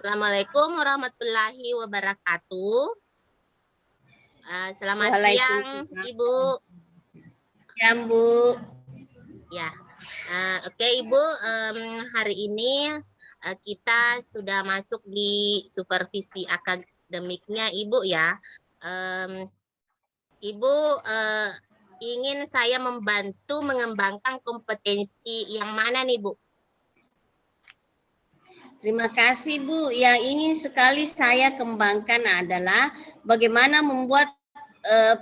Assalamualaikum warahmatullahi wabarakatuh. Selamat siang, Waalaikumsalam. Ibu. Ya, Bu. Ya, oke Ibu. Hari ini kita sudah masuk di supervisi akademiknya Ibu ya. Ibu ingin saya membantu mengembangkan kompetensi yang mana nih Bu? Terima kasih, Bu. Yang ingin sekali saya kembangkan adalah bagaimana membuat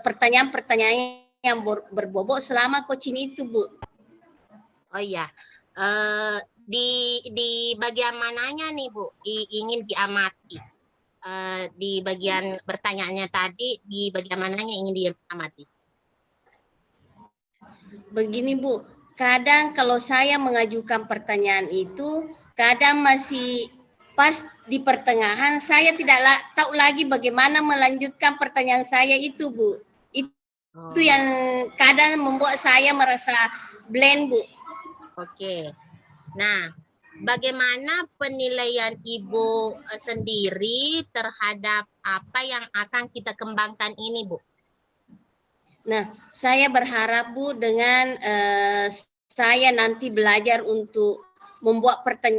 pertanyaan-pertanyaan yang berbobot selama coaching itu, Bu. Oh iya, di bagian mananya nih Bu ingin diamati? Di bagian bertanyanya tadi, di bagian mananya ingin diamati? Begini, Bu. Kadang kalau saya mengajukan pertanyaan itu, kadang masih pas di pertengahan saya tidak tahu lagi bagaimana melanjutkan pertanyaan saya itu, Bu. Itu yang kadang membuat saya merasa blank, Bu. Oke. Nah, bagaimana penilaian Ibu sendiri terhadap apa yang akan kita kembangkan ini, Bu? Nah, saya berharap, Bu, dengan saya nanti belajar untuk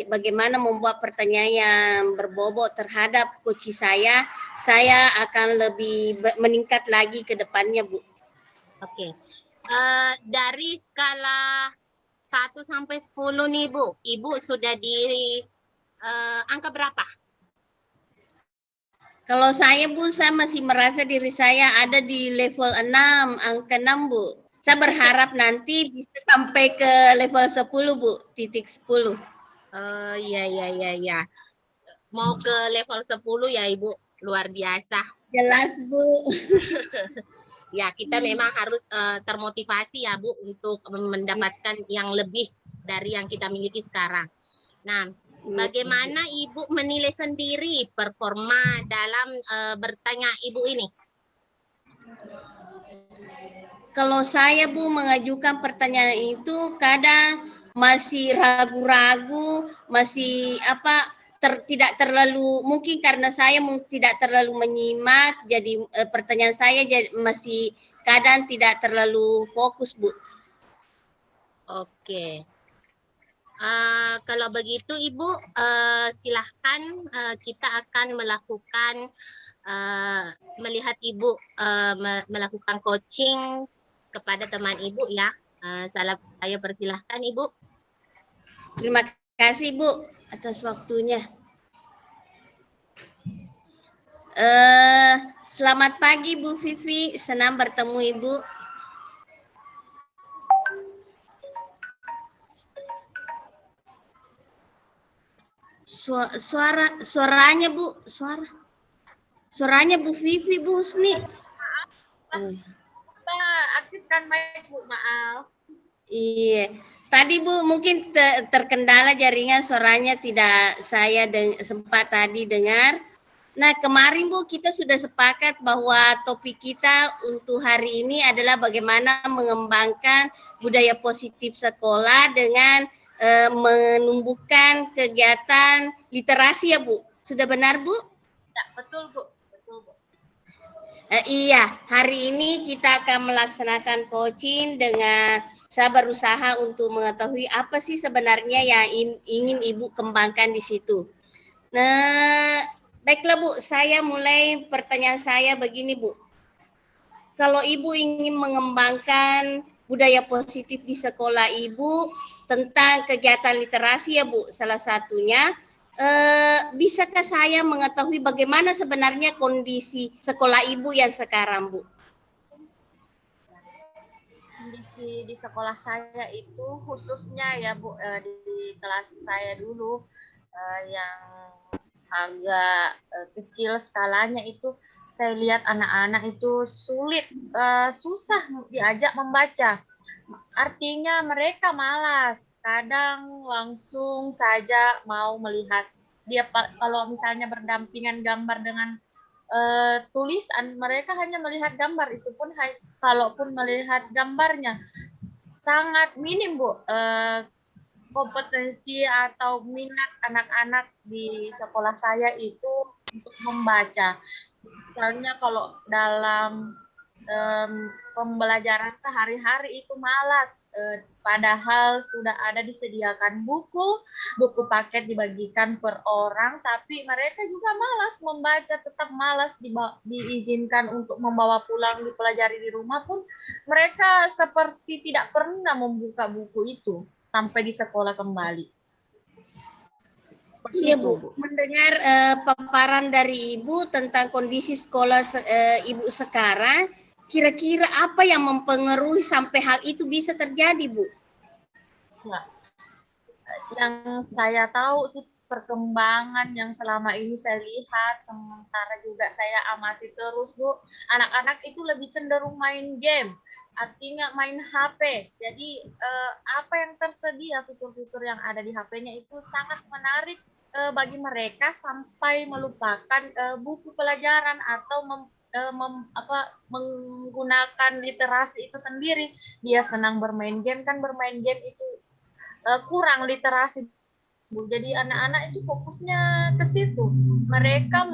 bagaimana membuat pertanyaan yang berbobot terhadap coach saya akan lebih meningkat lagi ke depannya, Bu. Oke. Dari skala 1 sampai 10 nih, Bu. Ibu sudah di angka berapa? Kalau saya, Bu, saya masih merasa diri saya ada di level 6, angka 6, Bu. Saya berharap nanti bisa sampai ke level 10, Bu, titik 10. Iya. Mau ke level 10 ya, Ibu. Luar biasa. Jelas, Bu. Ya, kita memang harus termotivasi ya, Bu, untuk mendapatkan yang lebih dari yang kita miliki sekarang. Nah, bagaimana Ibu menilai sendiri performa dalam bertanya Ibu ini? Kalau saya, Bu, mengajukan pertanyaan itu kadang masih ragu-ragu, masih tidak terlalu, mungkin karena saya tidak terlalu menyimak, jadi pertanyaan saya masih kadang tidak terlalu fokus, Bu. Oke. Kalau begitu Ibu, silahkan kita akan melakukan melihat Ibu melakukan coaching kepada teman Ibu ya. Saya persilahkan Ibu. Terima kasih, Bu, atas waktunya. Selamat pagi, Bu Vivi. Senang bertemu Ibu. Suaranya, Bu. Suaranya Bu Vivi, Bu Husni. Aktifkan mic, Bu, maaf. Iya. Tadi, Bu, mungkin terkendala jaringan, suaranya tidak saya sempat tadi dengar. Nah, kemarin, Bu, kita sudah sepakat bahwa topik kita untuk hari ini adalah bagaimana mengembangkan budaya positif sekolah dengan menumbuhkan kegiatan literasi ya, Bu. Sudah benar, Bu? Ya, betul, Bu. Iya, hari ini kita akan melaksanakan coaching dengan saya berusaha untuk mengetahui apa sih sebenarnya yang ingin Ibu kembangkan di situ. Nah, baiklah, Bu, saya mulai pertanyaan saya begini, Bu. Kalau Ibu ingin mengembangkan budaya positif di sekolah Ibu tentang kegiatan literasi ya, Bu, salah satunya, bisakah saya mengetahui bagaimana sebenarnya kondisi sekolah Ibu yang sekarang, Bu? Kondisi di sekolah saya itu khususnya ya, Bu, di kelas saya dulu yang agak kecil skalanya itu, saya lihat anak-anak itu susah diajak membaca. Artinya mereka malas, kadang langsung saja mau melihat. Dia kalau misalnya berdampingan gambar dengan tulisan, mereka hanya melihat gambar, itu pun kalaupun melihat gambarnya sangat minim, Bu. kompetensi atau minat anak-anak di sekolah saya itu untuk membaca. Misalnya kalau dalam pembelajaran sehari-hari itu malas, padahal sudah ada disediakan buku paket dibagikan per orang, tapi mereka juga malas membaca, tetap malas diizinkan untuk membawa pulang dipelajari di rumah pun mereka seperti tidak pernah membuka buku itu sampai di sekolah kembali. Iya Bu, mendengar paparan dari Ibu tentang kondisi sekolah Ibu sekarang, kira-kira apa yang mempengaruhi sampai hal itu bisa terjadi, Bu? Ya, yang saya tahu sih perkembangan yang selama ini saya lihat, sementara juga saya amati terus, Bu, anak-anak itu lebih cenderung main game, artinya main HP. Jadi apa yang tersedia, fitur-fitur yang ada di HP-nya itu sangat menarik bagi mereka sampai melupakan buku pelajaran atau menggunakan literasi itu sendiri. Dia senang bermain game, kan bermain game itu kurang literasi, Bu. Jadi anak-anak itu fokusnya ke situ. Mereka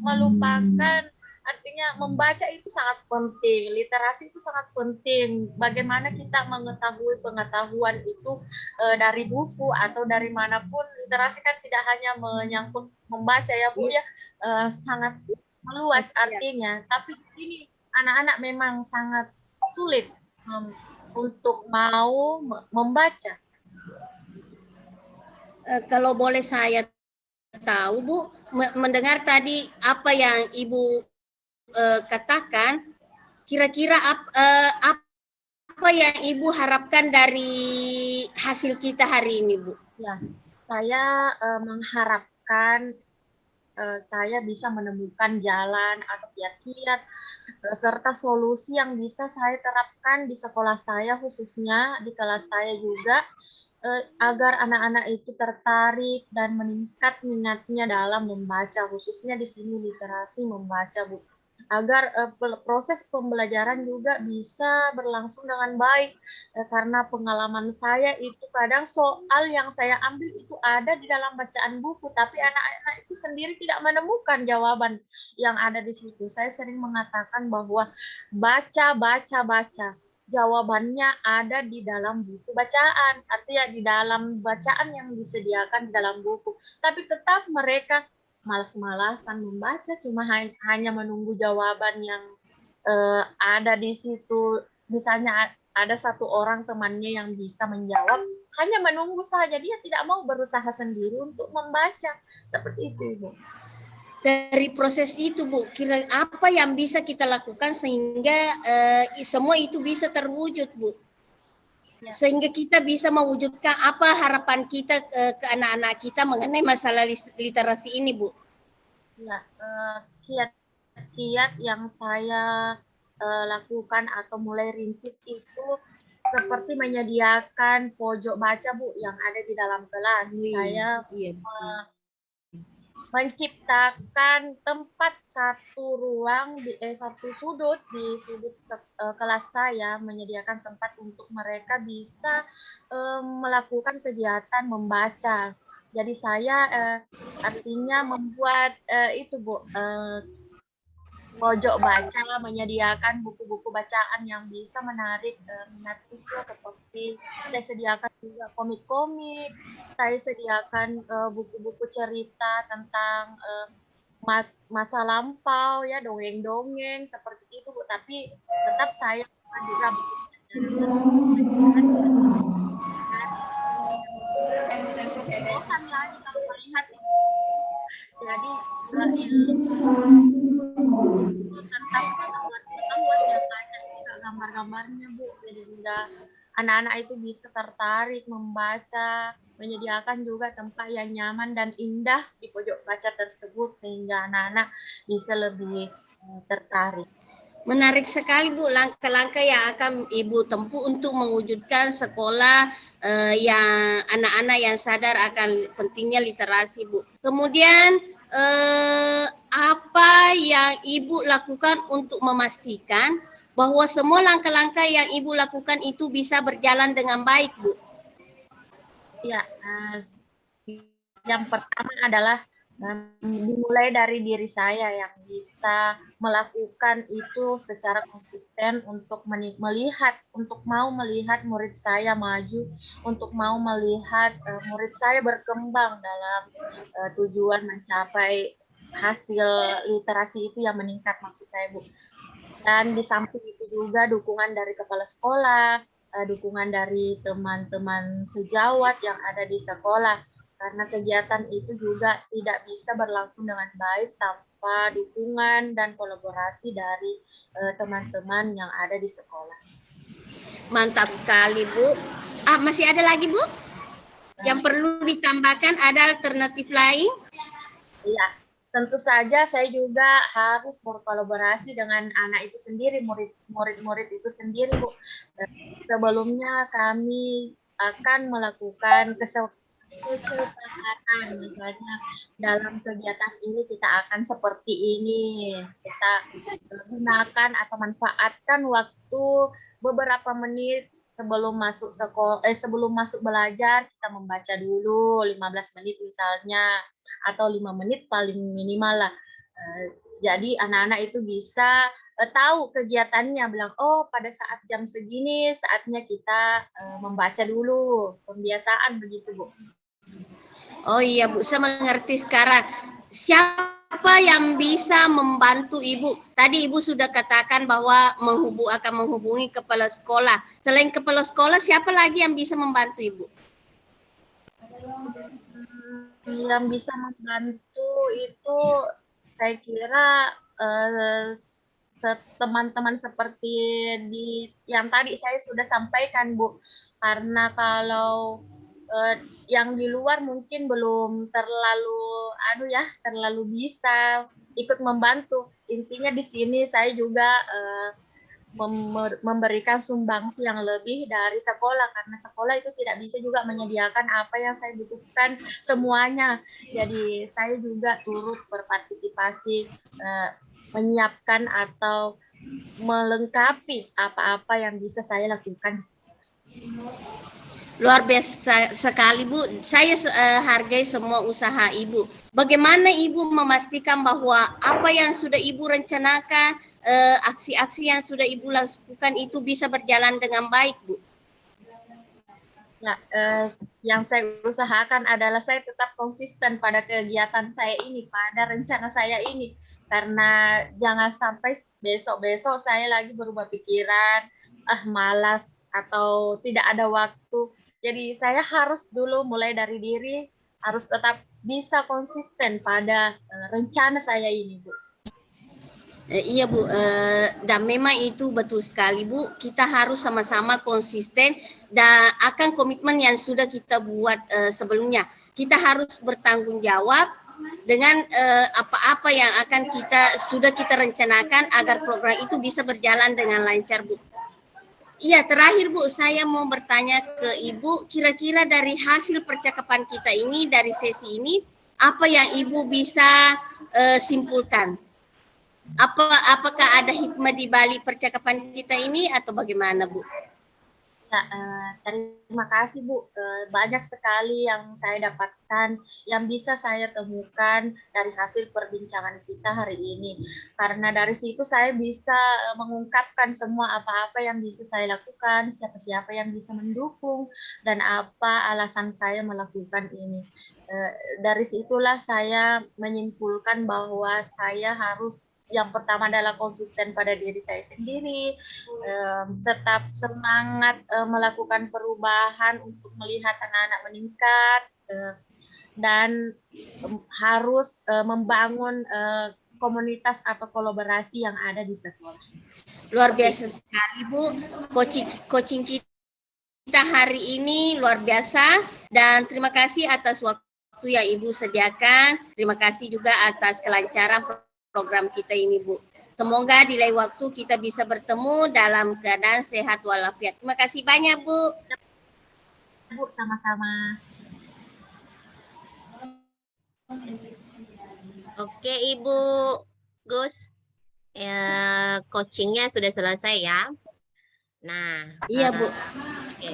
melupakan, artinya membaca itu sangat penting, literasi itu sangat penting. Bagaimana kita mengetahui pengetahuan itu dari buku atau dari manapun. Literasi kan tidak hanya menyangkut membaca ya Bu ya, sangat meluas artinya. Tapi di sini anak-anak memang sangat sulit untuk mau membaca. Kalau boleh saya tahu Bu, mendengar tadi apa yang Ibu katakan, kira-kira apa yang Ibu harapkan dari hasil kita hari ini, Bu? Ya, saya mengharapkan saya bisa menemukan jalan atau kiat-kiat serta solusi yang bisa saya terapkan di sekolah saya, khususnya di kelas saya juga, agar anak-anak itu tertarik dan meningkat minatnya dalam membaca, khususnya di sini literasi membaca, Bu. Agar proses pembelajaran juga bisa berlangsung dengan baik, karena pengalaman saya itu kadang soal yang saya ambil itu ada di dalam bacaan buku, tapi anak-anak itu sendiri tidak menemukan jawaban yang ada di situ. Saya sering mengatakan bahwa baca, jawabannya ada di dalam buku bacaan, artinya di dalam bacaan yang disediakan di dalam buku, tapi tetap mereka malas-malasan membaca, cuma hanya menunggu jawaban yang ada di situ. Misalnya ada satu orang temannya yang bisa menjawab, hanya menunggu saja, dia tidak mau berusaha sendiri untuk membaca. Seperti itu, Bu. Dari proses itu, Bu, kira apa yang bisa kita lakukan sehingga semua itu bisa terwujud, Bu? Ya. Sehingga kita bisa mewujudkan apa harapan kita ke anak-anak kita mengenai masalah literasi ini, Bu? Ya, kiat-kiat yang saya lakukan atau mulai rintis itu seperti menyediakan pojok baca, Bu, yang ada di dalam kelas. Saya menciptakan tempat satu ruang satu sudut di sudut kelas saya, menyediakan tempat untuk mereka bisa melakukan kegiatan membaca. Jadi saya artinya membuat itu, Bu, pojok baca, menyediakan buku-buku bacaan yang bisa menarik minat siswa, seperti saya sediakan juga komik-komik, saya sediakan buku-buku cerita tentang masa lampau, ya, dongeng-dongeng seperti itu, Bu. Tapi tetap saya juga bosan lagi kalau melihat itu. Jadi tentang pengetahuan yang banyak juga gambar-gambarnya, Bu, sehingga anak-anak itu bisa tertarik membaca, menyediakan juga tempat yang nyaman dan indah di pojok baca tersebut sehingga anak-anak bisa lebih tertarik. Menarik sekali, Bu, langkah-langkah yang akan Ibu tempuh untuk mewujudkan sekolah yang anak-anak yang sadar akan pentingnya literasi, Bu. Kemudian apa yang Ibu lakukan untuk memastikan bahwa semua langkah-langkah yang Ibu lakukan itu bisa berjalan dengan baik, Bu? Ya, yang pertama adalah dimulai dari diri saya yang bisa melakukan itu secara konsisten untuk untuk mau melihat murid saya maju, untuk mau melihat murid saya berkembang dalam tujuan mencapai hasil literasi itu yang meningkat maksud saya, Bu. Dan di samping itu juga dukungan dari kepala sekolah, dukungan dari teman-teman sejawat yang ada di sekolah. Karena kegiatan itu juga tidak bisa berlangsung dengan baik tanpa dukungan dan kolaborasi dari teman-teman yang ada di sekolah. Mantap sekali, Bu. Masih ada lagi, Bu? Yang perlu ditambahkan, ada alternatif lain? Iya, tentu saja saya juga harus berkolaborasi dengan anak itu sendiri, murid-murid itu sendiri, Bu. Sebelumnya kami akan melakukan kesepakatan, misalnya dalam kegiatan ini kita akan seperti ini, kita gunakan atau manfaatkan waktu beberapa menit sebelum masuk sekolah, sebelum masuk belajar kita membaca dulu 15 menit misalnya, atau 5 menit paling minimal lah. Jadi anak-anak itu bisa tahu kegiatannya, bilang oh pada saat jam segini saatnya kita membaca dulu, pembiasaan begitu, Bu. Oh iya, Bu, saya mengerti sekarang. Siapa yang bisa membantu Ibu? Tadi Ibu sudah katakan bahwa akan menghubungi kepala sekolah. Selain kepala sekolah, siapa lagi yang bisa membantu Ibu? Yang bisa membantu itu saya kira teman-teman seperti yang tadi saya sudah sampaikan, Bu. Karena kalau yang di luar mungkin belum terlalu bisa ikut membantu. Intinya di sini saya juga memberikan sumbangsi yang lebih dari sekolah, karena sekolah itu tidak bisa juga menyediakan apa yang saya butuhkan semuanya. Jadi saya juga turut berpartisipasi menyiapkan atau melengkapi apa-apa yang bisa saya lakukan. Luar biasa sekali, Bu. Saya hargai semua usaha Ibu. Bagaimana Ibu memastikan bahwa apa yang sudah Ibu rencanakan, aksi-aksi yang sudah Ibu lakukan itu bisa berjalan dengan baik, Bu? Ya, yang saya usahakan adalah saya tetap konsisten pada kegiatan saya ini, pada rencana saya ini. Karena jangan sampai besok-besok saya lagi berubah pikiran, malas, atau tidak ada waktu. Jadi saya harus dulu mulai dari diri, harus tetap bisa konsisten pada rencana saya ini, Bu. Iya, Bu, dan memang itu betul sekali, Bu. Kita harus sama-sama konsisten dan akan komitmen yang sudah kita buat sebelumnya. Kita harus bertanggung jawab dengan apa-apa yang akan sudah kita rencanakan agar program itu bisa berjalan dengan lancar, Bu. Iya, terakhir, Bu, saya mau bertanya ke Ibu, kira-kira dari hasil percakapan kita ini, dari sesi ini, apa yang Ibu bisa simpulkan? Apakah ada hikmah di balik percakapan kita ini atau bagaimana, Bu? Ya, terima kasih, Bu. Banyak sekali yang saya dapatkan, yang bisa saya temukan dari hasil perbincangan kita hari ini. Karena dari situ saya bisa mengungkapkan semua apa-apa yang bisa saya lakukan, siapa-siapa yang bisa mendukung, dan apa alasan saya melakukan ini. Dari situlah saya menyimpulkan bahwa saya harus yang pertama adalah konsisten pada diri saya sendiri, tetap semangat melakukan perubahan untuk melihat anak-anak meningkat, dan harus membangun komunitas atau kolaborasi yang ada di sekolah. Luar biasa sekali, Bu. Coaching kita hari ini luar biasa, dan terima kasih atas waktu yang Ibu sediakan. Terima kasih juga atas kelancaran program kita ini, Bu. Semoga di lain waktu kita bisa bertemu dalam keadaan sehat walafiat. Terima kasih banyak, Bu. Bu, sama-sama. Oke, Ibu Gus. Coachingnya sudah selesai ya. Nah, iya, Bu. Oke.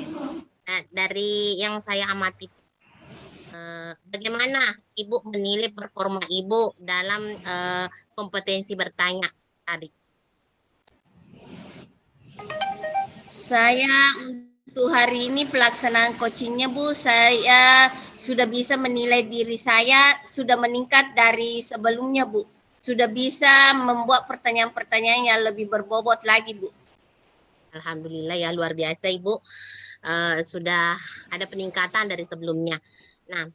Dari yang saya amati, bagaimana Ibu menilai performa Ibu dalam kompetensi bertanya tadi? Saya untuk hari ini pelaksanaan coachingnya Bu, saya sudah bisa menilai diri saya sudah meningkat dari sebelumnya Bu. Sudah bisa membuat pertanyaan-pertanyaan yang lebih berbobot lagi Bu. Alhamdulillah ya, luar biasa Ibu. Sudah ada peningkatan dari sebelumnya. Nah,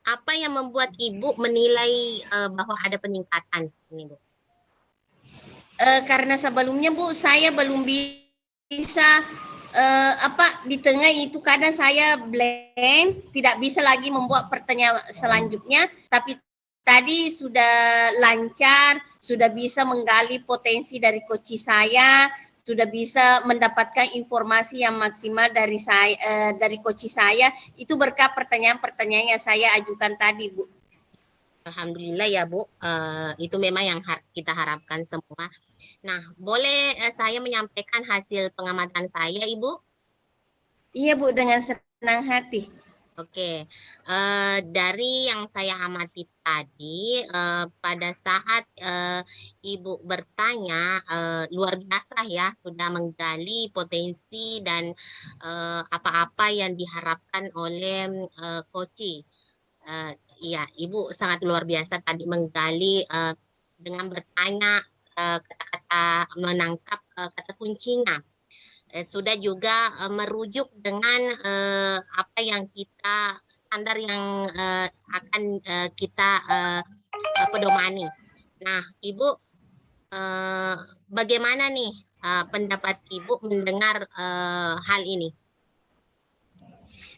apa yang membuat Ibu menilai bahwa ada peningkatan ini Bu? Karena sebelumnya Bu saya belum bisa di tengah itu kadang saya blank, tidak bisa lagi membuat pertanyaan selanjutnya, tapi tadi sudah lancar, sudah bisa menggali potensi dari coach saya, sudah bisa mendapatkan informasi yang maksimal dari saya dari coach saya, itu berkat pertanyaan-pertanyaan yang saya ajukan tadi Bu. Alhamdulillah ya Bu, itu memang yang kita harapkan semua. Nah, boleh saya menyampaikan hasil pengamatan saya Ibu? Iya Bu, dengan senang hati. Oke, dari yang saya amati tadi, pada saat Ibu bertanya, luar biasa ya, sudah menggali potensi dan apa-apa yang diharapkan oleh coach. Iya, Ibu sangat luar biasa tadi menggali dengan bertanya kata-kata menangkap kata kuncinya. Sudah juga merujuk dengan apa yang kita standar yang akan kita pedomani. Nah, Ibu bagaimana nih pendapat Ibu mendengar hal ini?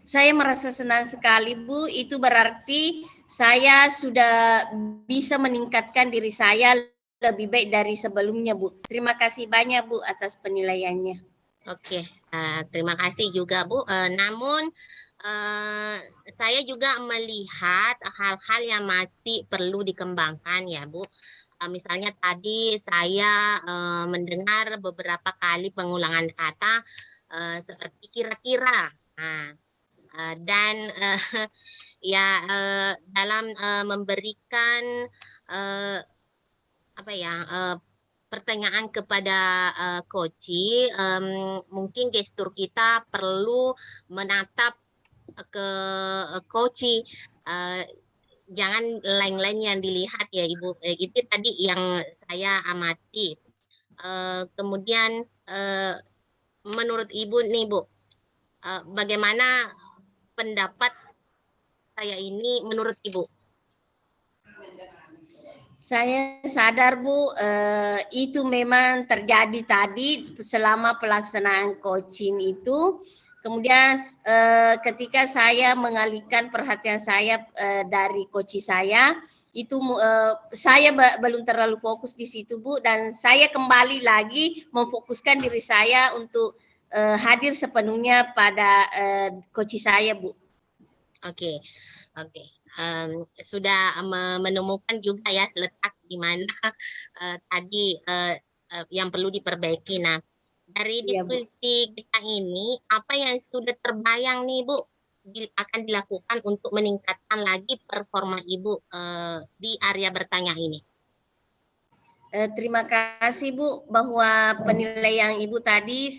Saya merasa senang sekali Bu, itu berarti saya sudah bisa meningkatkan diri saya lebih baik dari sebelumnya Bu. Terima kasih banyak Bu atas penilaiannya. Oke, terima kasih juga Bu. Namun saya juga melihat hal-hal yang masih perlu dikembangkan ya Bu. Misalnya tadi saya mendengar beberapa kali pengulangan kata seperti kira-kira. Nah, dan ya dalam memberikan apa ya pertanyaan kepada coach, mungkin gestur kita perlu menatap ke coach, jangan lain-lain yang dilihat ya Ibu. Itu tadi yang saya amati. Kemudian menurut Ibu nih Bu, bagaimana pendapat saya ini menurut Ibu? Saya sadar Bu, itu memang terjadi tadi selama pelaksanaan coaching itu. Kemudian ketika saya mengalihkan perhatian saya dari coach saya, itu saya belum terlalu fokus di situ Bu, dan saya kembali lagi memfokuskan diri saya untuk hadir sepenuhnya pada coach saya Bu. Oke, oke. Sudah menemukan juga ya letak di mana tadi yang perlu diperbaiki. Nah, dari Iya, Bu. diskusi kita ini, apa yang sudah terbayang nih Bu akan dilakukan untuk meningkatkan lagi performa Ibu di area bertanya ini? Terima kasih Bu, bahwa penilaian Ibu tadi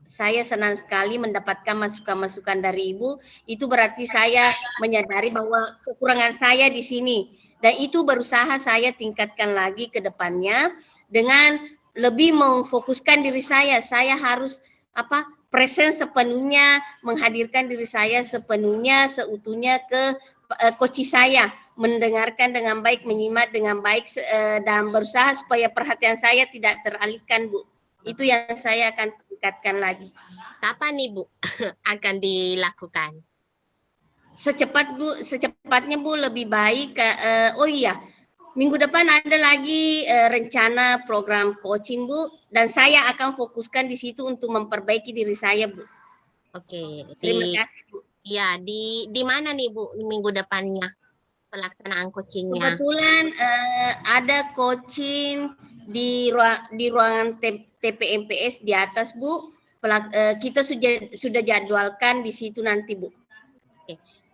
saya senang sekali mendapatkan masukan-masukan dari Ibu. Itu berarti saya menyadari bahwa kekurangan saya di sini, dan itu berusaha saya tingkatkan lagi ke depannya dengan lebih memfokuskan diri saya. Saya harus present sepenuhnya, menghadirkan diri saya sepenuhnya, seutuhnya ke coach saya, mendengarkan dengan baik, menyimak dengan baik, dan berusaha supaya perhatian saya tidak teralihkan Bu. Itu yang saya akan tingkatkan lagi. Kapan nih Bu akan dilakukan? Secepatnya Bu, lebih baik. Oh iya, minggu depan ada lagi rencana program coaching Bu, dan saya akan fokuskan di situ untuk memperbaiki diri saya Bu. Oke, Terima kasih Bu. Ya, di mana nih Bu minggu depannya pelaksanaan coachingnya? Kebetulan ada coaching di ruangan TPMPS di atas Bu. kita sudah jadwalkan di situ nanti, Bu.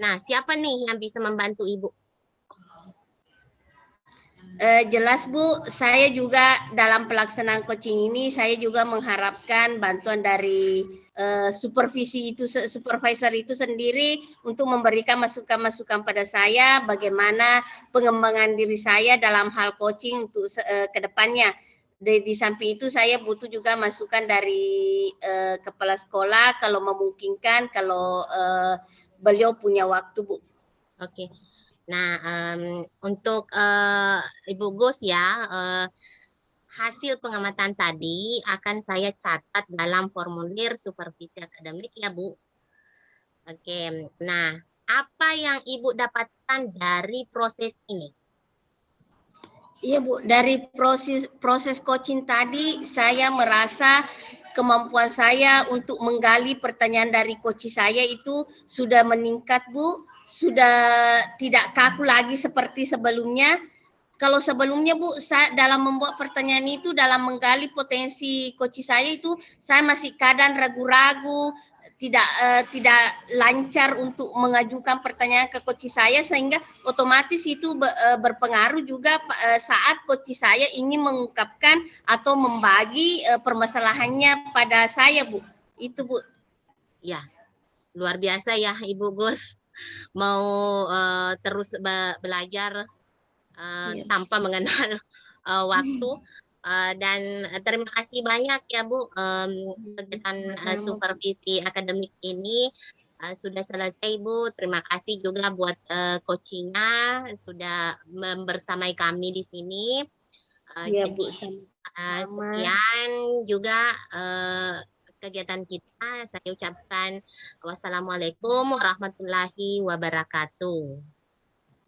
Nah, siapa nih yang bisa membantu Ibu? Jelas Bu, saya juga dalam pelaksanaan coaching ini saya juga mengharapkan bantuan dari supervisor itu sendiri untuk memberikan masukan-masukan pada saya bagaimana pengembangan diri saya dalam hal coaching untuk ke depannya. Di samping itu saya butuh juga masukan dari kepala sekolah kalau memungkinkan, kalau beliau punya waktu, Bu. Oke. Nah, untuk Ibu Gus ya, hasil pengamatan tadi akan saya catat dalam formulir supervisi akademik ya, Bu. Oke. Nah, apa yang Ibu dapatkan dari proses ini? Iya Bu, dari proses coaching tadi saya merasa kemampuan saya untuk menggali pertanyaan dari coach saya itu sudah meningkat Bu, sudah tidak kaku lagi seperti sebelumnya. Kalau sebelumnya Bu, saya dalam membuat pertanyaan itu, dalam menggali potensi coach saya itu, saya masih kadang ragu-ragu, tidak lancar untuk mengajukan pertanyaan ke coach saya, sehingga otomatis itu berpengaruh juga saat coach saya ingin mengungkapkan atau membagi permasalahannya pada saya, Bu. Itu Bu. Ya, luar biasa ya Ibu Gus. Mau terus belajar tanpa mengenal waktu. Dan terima kasih banyak ya Bu, kegiatan supervisi akademik ini sudah selesai Bu. Terima kasih juga buat coachingnya sudah membersamai kami di sini. Iya Jadi Bu. sekian juga kegiatan kita. Saya ucapkan wassalamualaikum warahmatullahi wabarakatuh.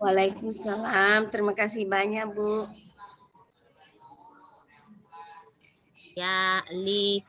Waalaikumsalam. Terima kasih banyak Bu. Ya, Li